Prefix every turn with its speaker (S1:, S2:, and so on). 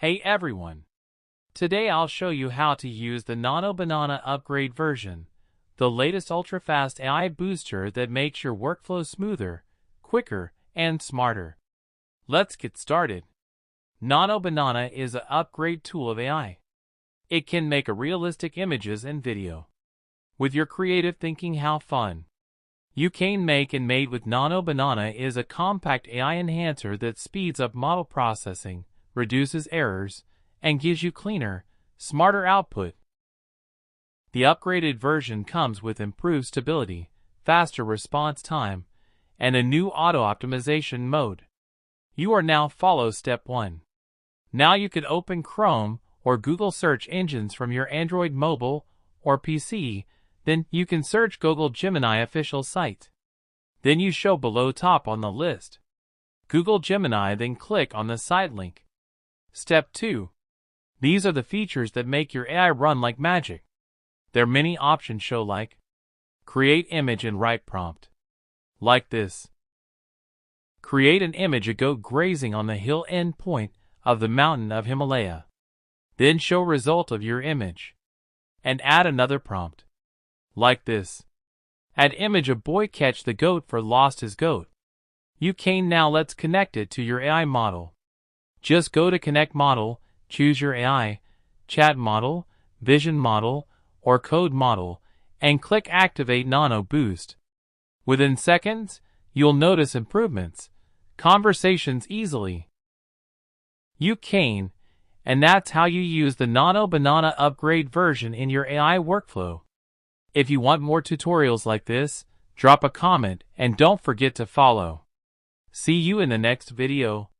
S1: Hey everyone! Today I'll show you how to use the Nano Banana Upgrade version, the latest ultra-fast AI booster that makes your workflow smoother, quicker, and smarter. Let's get started. Nano Banana is an upgrade tool of AI. It can make realistic images and video. With your creative thinking, how fun! You can make and made with Nano Banana is a compact AI enhancer that speeds up model processing, reduces errors, and gives you cleaner, smarter output. The upgraded version comes with improved stability, faster response time, and a new auto-optimization mode. You are now follow step 1. Now you can open Chrome or Google search engines from your Android mobile or PC, then you can search Google Gemini official site. Then you show below top on the list. Google Gemini, then click on the site link. Step 2. These are the features that make your AI run like magic. Their many options show like create image and write prompt. Like this. Create an image a goat grazing on the hill end point of the mountain of Himalaya. Then show result of your image. And add another prompt. Like this. Add image a boy catch the goat for lost his goat. You can now let's connect it to your AI model. Just go to Connect Model, choose your AI, Chat Model, Vision Model, or Code Model, and click Activate Nano Boost. Within seconds, you'll notice improvements. Conversations easily. You can, and that's how you use the Nano Banana Upgrade version in your AI workflow. If you want more tutorials like this, drop a comment and don't forget to follow. See you in the next video.